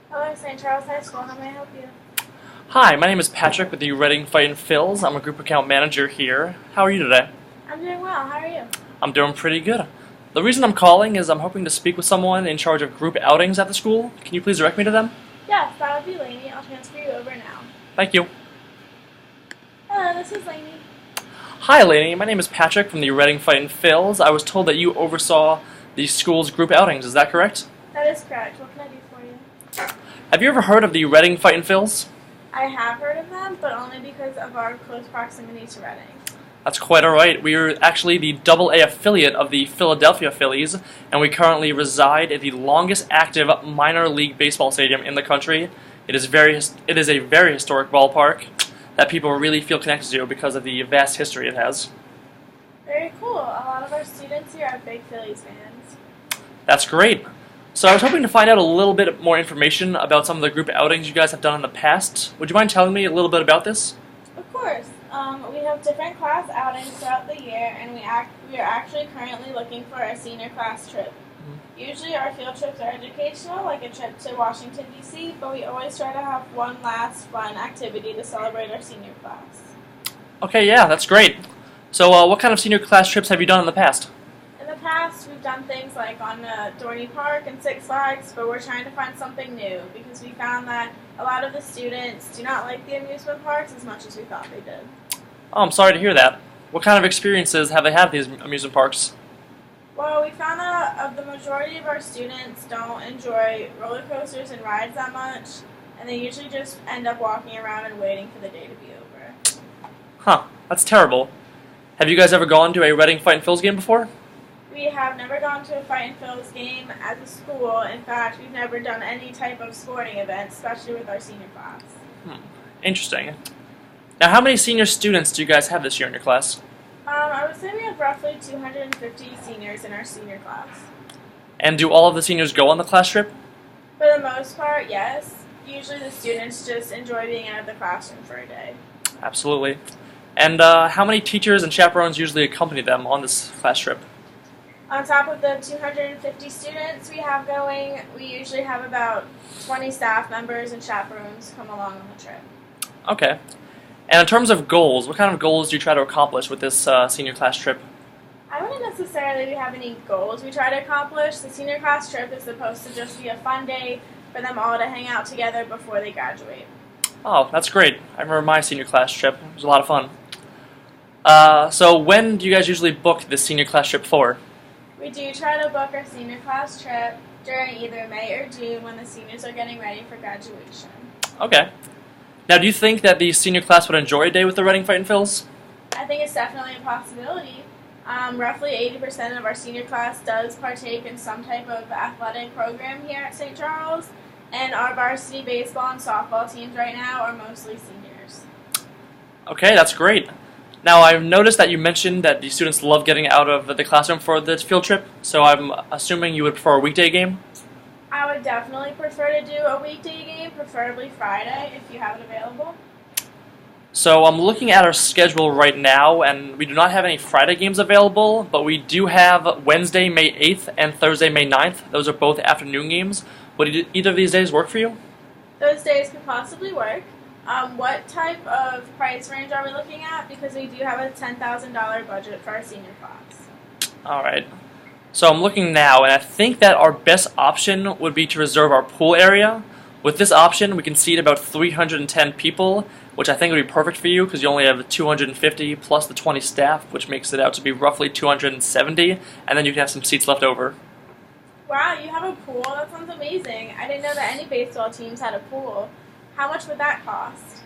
Hello, St. Charles High School. How may I help you? Hi, my name is Patrick with the Reading Fightin' Phils. I'm a group account manager here. How are you today? I'm doing well. How are you? I'm doing pretty good. The reason I'm calling is I'm hoping to speak with someone in charge of group outings at the school. Can you please direct me to them? Yes, that would be Lainey. I'll transfer you over now. Thank you. Hello, this is Lainey. Hi, Lainey. My name is Patrick from the Reading Fightin' Phils. I was told that you oversaw the school's group outings. Is that correct? That is correct. What can I do for you? Have you ever heard of the Reading Fightin' Phils? I have heard of them, but only because of our close proximity to Reading. That's quite alright. We are actually the AA affiliate of the Philadelphia Phillies, and we currently reside at the longest active minor league baseball stadium in the country. It is a very historic ballpark that people really feel connected to because of the vast history it has. Very cool. A lot of our students here are big Phillies fans. That's great. So I was hoping to find out a little bit more information about some of the group outings you guys have done in the past. Would you mind telling me a little bit about this? Of course. We have different class outings throughout the year, and we are actually currently looking for a senior class trip. Usually our field trips are educational, like a trip to Washington, D.C., but we always try to have one last fun activity to celebrate our senior class. Okay, yeah, that's great. So what kind of senior class trips have you done in the past? In the past, we've done things like on Dorney Park and Six Flags, but we're trying to find something new because we found that a lot of the students do not like the amusement parks as much as we thought they did. Oh, I'm sorry to hear that. What kind of experiences have they had at these amusement parks? Well, we found that the majority of our students don't enjoy roller coasters and rides that much, and they usually just end up walking around and waiting for the day to be over. Huh, that's terrible. Have you guys ever gone to a Reading Fightin' Phils game before? We have never gone to a Fightin' Phils game as a school. In fact, we've never done any type of sporting event, especially with our senior class. Interesting. Now, how many senior students do you guys have this year in your class? I would say we have roughly 250 seniors in our senior class. And do all of the seniors go on the class trip? For the most part, yes. Usually the students just enjoy being out of the classroom for a day. Absolutely. And how many teachers and chaperones usually accompany them on this class trip? On top of the 250 students we have going, we usually have about 20 staff members and chaperones come along on the trip. Okay. And in terms of goals, what kind of goals do you try to accomplish with this senior class trip? I wouldn't necessarily have any goals we try to accomplish. The senior class trip is supposed to just be a fun day for them all to hang out together before they graduate. Oh, that's great. I remember my senior class trip. It was a lot of fun. So when do you guys usually book this senior class trip for? We do try to book our senior class trip during either May or June when the seniors are getting ready for graduation. Okay. Now, do you think that the senior class would enjoy a day with the Reading Fightin' Phils? I think it's definitely a possibility. Roughly 80% of our senior class does partake in some type of athletic program here at St. Charles, and our varsity baseball and softball teams right now are mostly seniors. Okay, that's great. Now, I've noticed that you mentioned that the students love getting out of the classroom for this field trip, so I'm assuming you would prefer a weekday game? I would definitely prefer to do a weekday game, preferably Friday, if you have it available. So I'm looking at our schedule right now, and we do not have any Friday games available, but we do have Wednesday, May 8th, and Thursday, May 9th. Those are both afternoon games. Would either of these days work for you? Those days could possibly work. What type of price range are we looking at? Because we do have a $10,000 budget for our senior class. All right. So I'm looking now, and I think that our best option would be to reserve our pool area. With this option, we can seat about 310 people, which I think would be perfect for you because you only have 250 plus the 20 staff, which makes it out to be roughly 270, and then you can have some seats left over. Wow, you have a pool? That sounds amazing. I didn't know that any baseball teams had a pool. How much would that cost?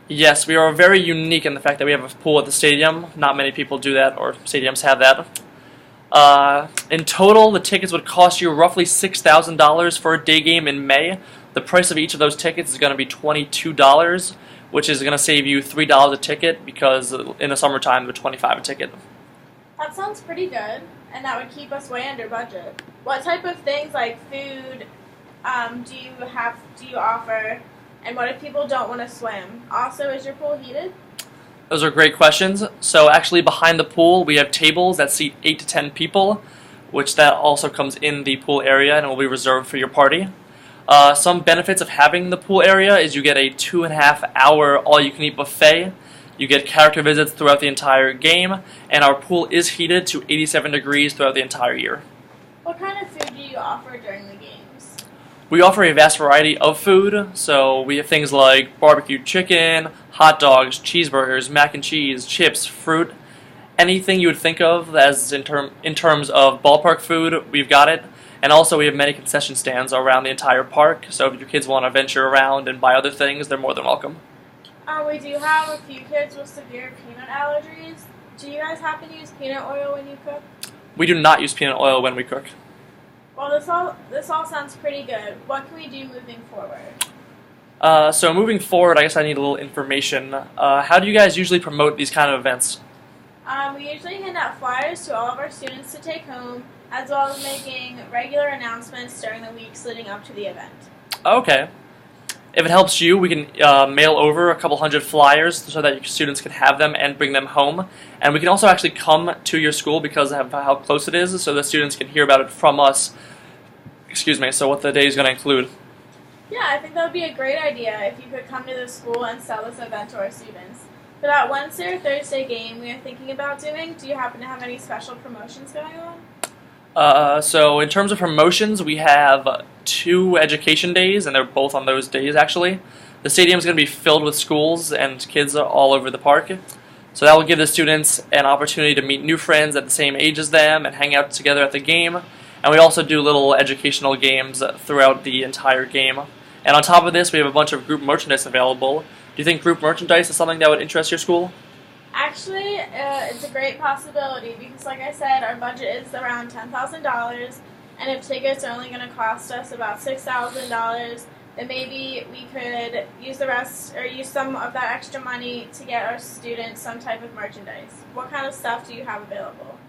Yes, we are very unique in the fact that we have a pool at the stadium. Not many people do that, or stadiums have that. In total, the tickets would cost you roughly $6,000 for a day game in May. The price of each of those tickets is going to be $22, which is going to save you $3 a ticket because in the summertime, they're $25 a ticket. That sounds pretty good, and that would keep us way under budget. What type of things like food do you offer, and what if people don't want to swim? Also, is your pool heated? Those are great questions. So actually behind the pool, we have tables that seat 8 to 10 people, which that also comes in the pool area and will be reserved for your party. Some benefits of having the pool area is you get a 2.5-hour all-you-can-eat buffet. You get character visits throughout the entire game, and our pool is heated to 87 degrees throughout the entire year. What kind of food do you offer during the games? We offer a vast variety of food, so we have things like barbecue chicken, hot dogs, cheeseburgers, mac and cheese, chips, fruit, anything you would think of as in terms of ballpark food, we've got it. And also we have many concession stands around the entire park, so if your kids want to venture around and buy other things, they're more than welcome. We do have a few kids with severe peanut allergies. Do you guys happen to use peanut oil when you cook? We do not use peanut oil when we cook. Well, this all sounds pretty good. What can we do moving forward? So moving forward, I guess I need a little information. How do you guys usually promote these kind of events? We usually hand out flyers to all of our students to take home, as well as making regular announcements during the weeks leading up to the event. Okay. If it helps you, we can mail over a couple hundred flyers so that your students can have them and bring them home. And we can also actually come to your school because of how close it is, so the students can hear about it from us. So what the day is going to include. Yeah, I think that would be a great idea if you could come to the school and sell this event to our students. For that Wednesday or Thursday game we are thinking about doing, do you happen to have any special promotions going on? So in terms of promotions, we have 2 education days, and they're both on those days actually. The stadium is going to be filled with schools and kids all over the park. So that will give the students an opportunity to meet new friends at the same age as them and hang out together at the game. And we also do little educational games throughout the entire game. And on top of this, we have a bunch of group merchandise available. Do you think group merchandise is something that would interest your school? Actually, it's a great possibility because, like I said, our budget is around $10,000, and if tickets are only going to cost us about $6,000, then maybe we could use the rest or use some of that extra money to get our students some type of merchandise. What kind of stuff do you have available?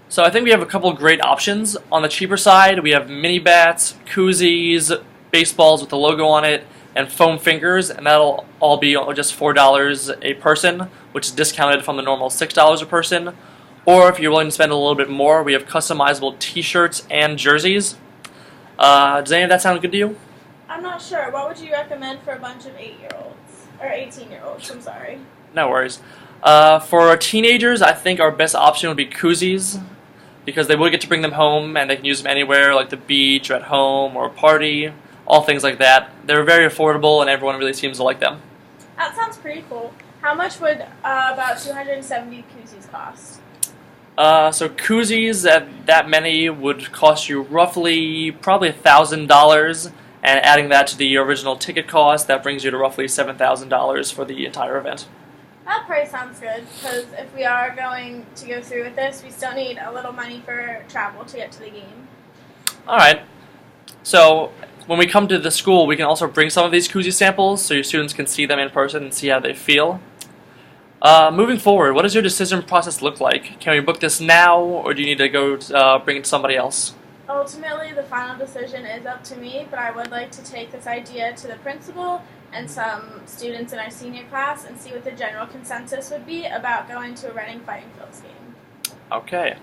So I think we have a couple of great options. On the cheaper side, we have mini bats, koozies, baseballs with the logo on it, and foam fingers, and that'll all be just $4 a person, which is discounted from the normal $6 a person. Or if you're willing to spend a little bit more, we have customizable t-shirts and jerseys. Does any of that sound good to you? I'm not sure. What would you recommend for a bunch of 8-year-olds? Or 18-year-olds, I'm sorry. No worries. For our teenagers, I think our best option would be koozies, because they would get to bring them home and they can use them anywhere, like the beach or at home or a party, all things like that. They're very affordable and everyone really seems to like them. That sounds pretty cool. How much would about 270 koozies cost? So koozies, that many would cost you roughly probably $1,000, and adding that to the original ticket cost, that brings you to roughly $7,000 for the entire event. That price sounds good, because if we are going to go through with this, we still need a little money for travel to get to the game. Alright, so when we come to the school, we can also bring some of these koozie samples so your students can see them in person and see how they feel. Moving forward, what does your decision process look like? Can we book this now, or do you need to go bring it to somebody else? Ultimately, the final decision is up to me, but I would like to take this idea to the principal and some students in our senior class and see what the general consensus would be about going to a Reading Fighting Phils game. Okay.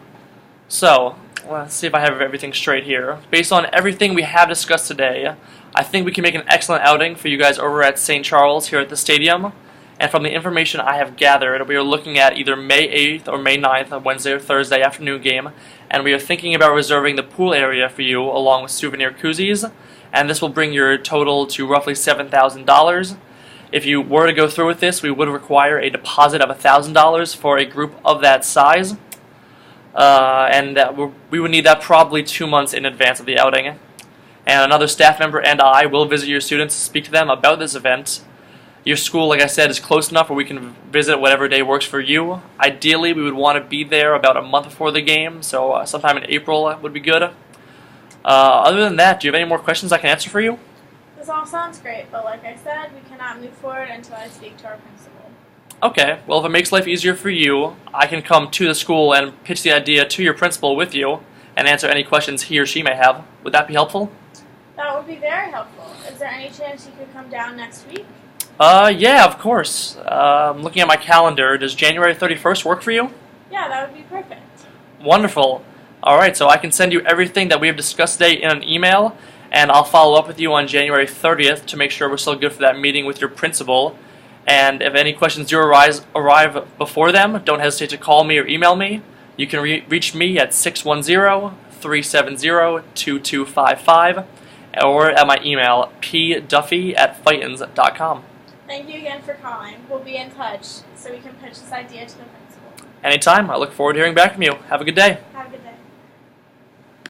So, let's see if I have everything straight here. Based on everything we have discussed today, I think we can make an excellent outing for you guys over at St. Charles here at the stadium. And from the information I have gathered, we are looking at either May 8th or May 9th, a Wednesday or Thursday afternoon game, and we are thinking about reserving the pool area for you along with souvenir koozies, and this will bring your total to roughly $7,000. If you were to go through with this, we would require a deposit of $1,000 for a group of that size, and we would need that probably 2 months in advance of the outing. And another staff member and I will visit your students to speak to them about this event. Your school, like I said, is close enough where we can visit whatever day works for you. Ideally, we would want to be there about a month before the game, so sometime in April would be good. Other than that, do you have any more questions I can answer for you? This all sounds great, but like I said, we cannot move forward until I speak to our principal. Okay, well if it makes life easier for you, I can come to the school and pitch the idea to your principal with you and answer any questions he or she may have. Would that be helpful? That would be very helpful. Is there any chance you could come down next week? Yeah, of course. I'm looking at my calendar. Does January 31st work for you? Yeah, that would be perfect. Wonderful. Alright, so I can send you everything that we have discussed today in an email, and I'll follow up with you on January 30th to make sure we're still good for that meeting with your principal. And if any questions do arrive before them, don't hesitate to call me or email me. You can reach me at 610-370-2255 or at my email, pduffy@fightins.com. Thank you again for calling. We'll be in touch so we can pitch this idea to the principal. Anytime. I look forward to hearing back from you. Have a good day.